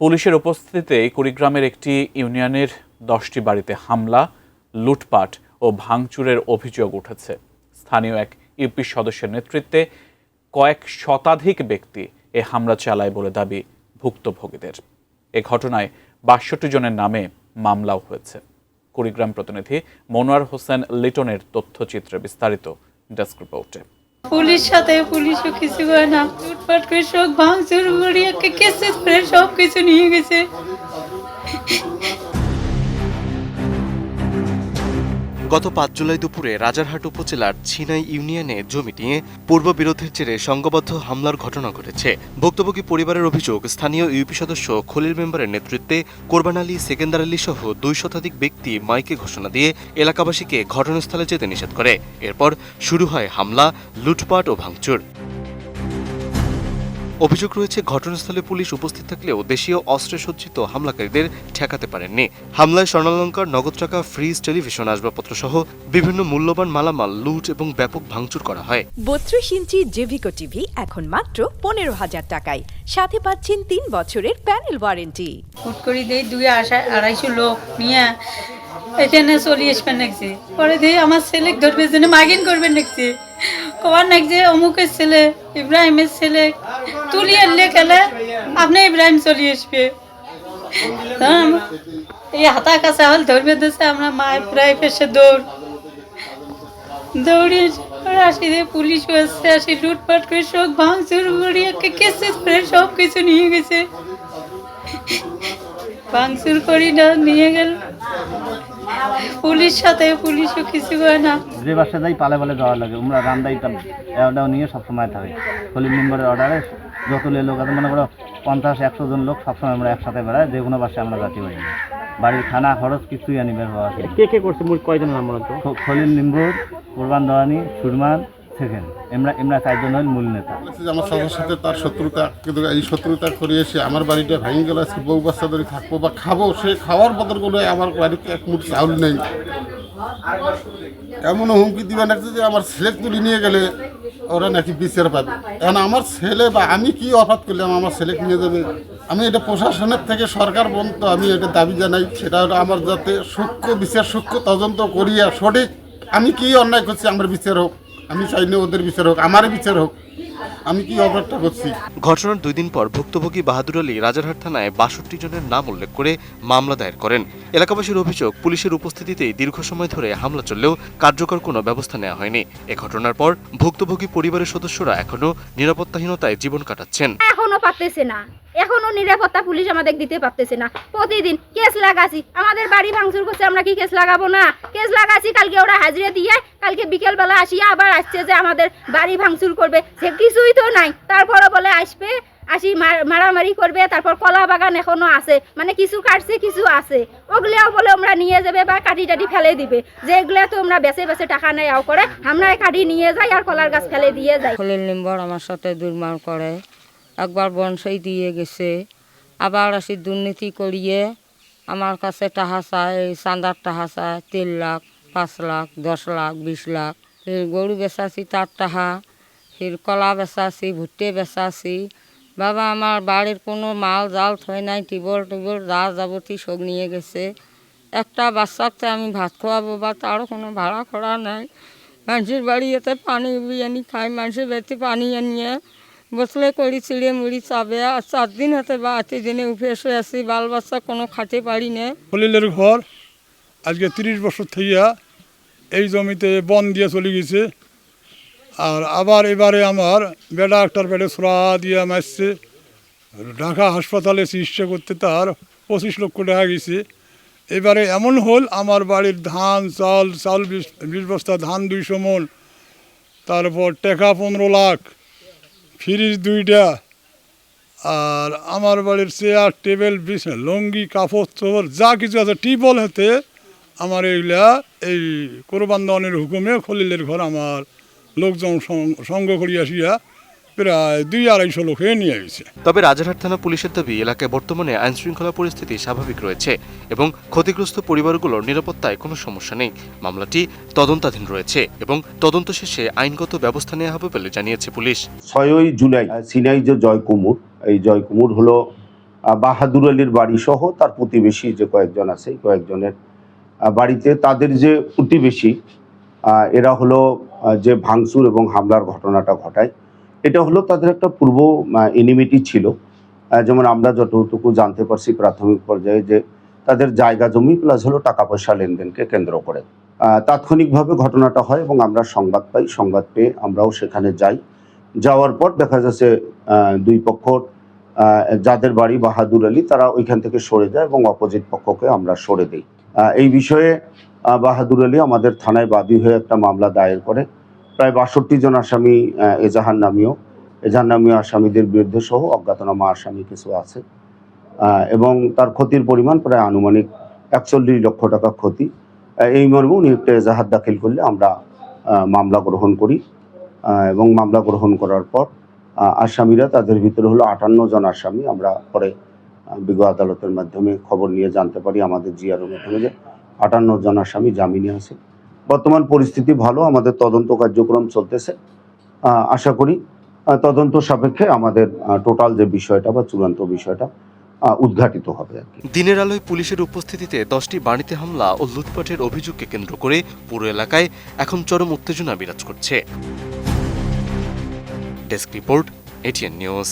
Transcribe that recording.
পুলিশের উপস্থিতিতে কুড়িগ্রামের একটি ইউনিয়নের 10টি বাড়িতে হামলা, লুটপাট ও ভাঙচুরের অভিযোগ উঠেছে। স্থানীয় এক ইউপি সদস্যের নেতৃত্বে কয়েক শতাধিক ব্যক্তি এ হামলা চালায় বলে দাবি ভুক্তভোগীদের। এ ঘটনায় 62 জনের নামে মামলাও হয়েছে। কুড়িগ্রাম প্রতিনিধি মনোয়ার হোসেন লিটনের তথ্যচিত্রে বিস্তারিত ডেস্ক রিপোর্টে। পুলিশ সাথে পুলিশও কিছু হয় না, লুটপাট করে সব ভাঙচুর করে কেসে ধরে সব কিছু নিয়ে গেছে। গত 5 জুলাই দুপুরে রাজারহাট উপজেলার ছিনাই ইউনিয়নে জমি নিয়ে পূর্ব বিরোধের জেরে সংঘবদ্ধ হামলার ঘটনা ঘটেছে। ভুক্তভোগী পরিবারের অভিযোগ, স্থানীয় ইউপি সদস্য খলিল মেম্বারের নেতৃত্বে কোরবান আলী, সেকেন্দার আলী সহ 2 শতাধিক ব্যক্তি মাইকে ঘোষণা দিয়ে এলাকাবাসীকে ঘটনাস্থলে যেতে নিষেধ করে। এরপর শুরু হয় হামলা, লুটপাট ও ভাঙচুর। অভিযোগ রয়েছে, ঘটনাস্থলে পুলিশ উপস্থিত থাকলেও দেশীয় অস্ত্রে সজ্জিত হামলাকারীদের ঠেকাতে পারেননি। হামলায় স্বর্ণালংকার, নগদ টাকা, ফ্রিজ, টেলিভিশন, আসবাবপত্র সহ বিভিন্ন মূল্যবান মালামাল লুট এবং ব্যাপক ভাঙচুর করা হয়। 32 ইঞ্চি জেভিকো টিভি এখন মাত্র 15,000 টাকায়, সাথে পাচ্ছেন 3 বছরের প্যানেল ওয়ারেন্টি। হুট করে দেই 200-250 লোক নিয়ে এখানে চলে আসবেন নাকছে, পরে দেই আমার ছেলে ধরবে জন্য মাগিন করবেন নাকছে, কবার নাকছে অমুকের ছেলে, ইব্রাহিমের ছেলে তুলি আনলে খেলে আপনি ইব্রাহিম চলে আসবে। এই হাতা কাছে হল ধরবে দিচ্ছে, আমরা মা প্রায় পেশে দৌড়িয়ে আসি দিয়ে পুলিশ আসছে, আসি লুটপাট করে সব ভাঙচুর করে কেসে ধরে সব কিছু নিয়ে গেছে। ভাঙচুর করি না নিয়ে গেল পুলিশ সাথে পুলিশও কিছু হয় না। যে বাসা যাই পালে পালে যাওয়া লাগে, আমরা রান্দাইতাম এটাও নিয়ে সবসময় থাকে। খলিল মেম্বারের অর্ডারে যত লোক আছে, মনে করো 50-100 জন লোক সবসময় আমরা একসাথে বেড়াই, যে কোনো বাসায় আমরা যাতে পারি। বাড়ির খানা খরচ কিছুই আনি বের হওয়া আছে। কে কে করছে, মূল কয়জন নাম বলুন তো? খলিল মেম্বার, কোরবান দওয়ানি, সুরমান, সেকেন্ড, আমরা 4 জন হল মূল নেতা। আমার সবার সাথে তার শত্রুতা, কিন্তু এই শত্রুতা করে এসে আমার বাড়িটা ভেঙে গেল। আজকে বউ বাচ্চা ধরে থাকবো বা খাবো, সে খাওয়ার বদলগুলো আমার বাড়িতে এক মুঠ চাউল নেই। এমনও হুমকি দিবে নাকি যে আমার ছেলে তুলে নিয়ে গেলে ওরা নাকি বিচার পাবে। এখন আমার ছেলে বা আমি কি অপরাধ করলাম আমার ছেলেকে নিয়ে যাবে? আমি এটা প্রশাসনের থেকে সরকার পর্যন্ত আমি এটা দাবি জানাই, সেটা হলো আমার যাতে সূক্ষ্ম তদন্ত করিয়া সঠিক আমি কি অন্যায় করছি আমার বিচার হোক। আমি চাই না ওদের বিচার হোক, আমার বিচার হোক, আমি কি অপরাধটা করছি। ঘটনার 2 দিন পর ভুক্তভোগী বাহাদুর আলী রাজারহাট থানায় 62 জনের নাম উল্লেখ করে মামলা দায়ের করেন। এলাকাবাসীর অভিযোগ, পুলিশের উপস্থিতিতেই দীর্ঘ সময় ধরে হামলা চললেও কার্যকর কোনো ব্যবস্থা নেওয়া হয়নি। এ ঘটনার পর ভুক্তভোগী পরিবারের সদস্যরা এখনো নিরাপত্তাহীনতায় জীবন কাটাচ্ছেন। এখনো পারতেছে না, এখনো নিরাপত্তা পুলিশ আমাদের দিতে পারতেছে না। প্রতিদিন কেস লাগাছি, আমাদের বাড়ি ভাঙচুর করছে, আমরা কি কেস লাগাবো না? কেস লাগাছি, কালকে ওরা হাজিরা দিয়ে কালকে বিকেলবেলা আসিয়া আবার আসছে যে আমাদের বাড়ি ভাঙচুর করবে, সে কিছুই তো নাই। তারপরে বলে আসি মারামারি করবে, তারপর কলা বাগান এখনো আছে, মানে কিছু কাটছে কিছু আছে, ওগুলাও বলে আমরা নিয়ে যাবে বা কাটি টাটি ফেলে দিবে, যে এগুলা তো আমরা বেছে বেছে টাকা নেওয়াও করে আমরা কাটি নিয়ে যাই আর কলার গাছ ফেলে দিয়ে যাই। খলিল মেম্বার আমার সাথে দুর্মার করে, একবার বনসাই দিয়ে গেছে, আবার আসি দুর্নীতি করিয়ে আমার কাছে টাকা চায়, চাঁদার টাকা চায় 3 লাখ, 5 লাখ, 10 লাখ, 20 লাখ। ফির গরু বেচাছি তার টাকা, ফির কলা বেচাছি, ভুট্টে বেচাছি। বাবা আমার বাড়ির কোনো মাল জাল থয় নাই, টিবল যা যাবতীয় সব নিয়ে গেছে। একটা বাচ্চাকে আমি ভাত খাওয়াবো বা তারও কোনো ভাড়া করা নাই। মানুষের বাড়ি এতে পানি বিরিয়ানি খাই, মানুষের বাড়িতে পানি আনিয়ে বসলে করি চিড়ে মুড়ি চাবে। আর 4 দিন হতে বা 8 দিনে উঠে এসে আসি, বাল বাচ্চা কোনো খাতে পারি না। খলিলের ঘর আজকে 30 বছর থেকে এই জমিতে বন দিয়ে চলে গেছে। আর আবার এবারে আমার বেটা একটার পেটে ছোড়া দিয়ে মারছে, ঢাকা হাসপাতালে চিকিৎসা করতে তার 25 লক্ষ টাকা গেছে। এবারে এমন হল, আমার বাড়ির ধান চাল 20 বস্তা ধান, 200 মণ, তারপর টাকা 15 লাখ, ফ্রিজ 2টা, আর আমার বাড়ির চেয়ার টেবিল, বিছানা, লুঙ্গি, কাপড় চোপড় যা কিছু আছে টিবল হতে আমার এইগুলা এই কোরবান দওয়ানির হুকুমে খলিলের ঘর আমার লোকজন সঙ্গ করিয়া আসিয়া প্রায় 200-250 লোক নিয়ে গেছে। তবে রাজারহাট থানা পুলিশের দাবি, এলাকায় বর্তমানে আইনশৃঙ্খলা পরিস্থিতি স্বাভাবিক রয়েছে এবং ক্ষতিগ্রস্ত পরিবারগুলোর নিরাপত্তায় কোনো সমস্যা নেই। মামলাটি তদন্তাধীন রয়েছে এবং তদন্ত শেষে আইনগত ব্যবস্থা নেওয়া হবে বলে জানিয়েছে পুলিশ। 6 জুলাই ছিনাই যে জয়কুমুর, এই জয়কুমুর হলো বাহাদুর আলীর বাড়ি সহ তার প্রতিবেশী যে কয়েকজন আছে কয়েকজনের বাড়িতে তাদের যে প্রতিবেশী এরা হলো যে ভাঙচুর এবং হামলার ঘটনাটা ঘটায় এটা হলো তাদের একটা পূর্ব এনিমিটি ছিল। যেমন আমরা যতটুকু জানতে পারছি প্রাথমিক পর্যায়ে যে তাদের জায়গা জমি প্লাস হলো টাকা পয়সা লেনদেনকে কেন্দ্র করে তাৎক্ষণিকভাবে ঘটনাটা হয় এবং আমরা সংবাদ পাই। সংবাদ পেয়ে আমরাও সেখানে যাই। যাওয়ার পর দেখা যাচ্ছে দুই পক্ষর যাদের বাড়ি বাহাদুর আলী তারা ওইখান থেকে সরে যায় এবং অপোজিট পক্ষকে আমরা সরে দিই। এই বিষয়ে বাহাদুর আলী আমাদের থানায় বাদী হয়ে একটা মামলা দায়ের করে। প্রায় ৬২ জন আসামি এজাহার নামীয় আসামিদের বিরুদ্ধে সহ অজ্ঞাতনামা আসামি কিছু আছে এবং তার ক্ষতির পরিমাণ প্রায় আনুমানিক ৪১ লক্ষ টাকা ক্ষতি। এই মর্মে উনি একটা এজাহার দাখিল করলে আমরা মামলা গ্রহণ করি এবং মামলা গ্রহণ করার পর আসামিরা তাদের ভিতরে হলো ৫৮ জন আসামি। আমরা পরে বিজ্ঞ আদালতের মাধ্যমে খবর নিয়ে জানতে পারি আমাদের জিআরের মাধ্যমে যে ৫৮ জন আসামি জামিনে আছে। বর্তমান পরিস্থিতি ভালো, আমাদের তদন্ত কার্যক্রম চলতেছে। আশা করি তদন্ত সাপেক্ষে আমাদের টোটাল যে বিষয়টা বা চূড়ান্ত বিষয়টা উদ্ঘাটিত হবে আর কি। দিনের আলোয় পুলিশের উপস্থিতিতে 10টি বাড়িতে হামলা ও লুটপাটের অভিযোগকে কেন্দ্র করে পুরো এলাকায় এখন চরম উত্তেজনা বিরাজ করছে। Desk report, ATN news.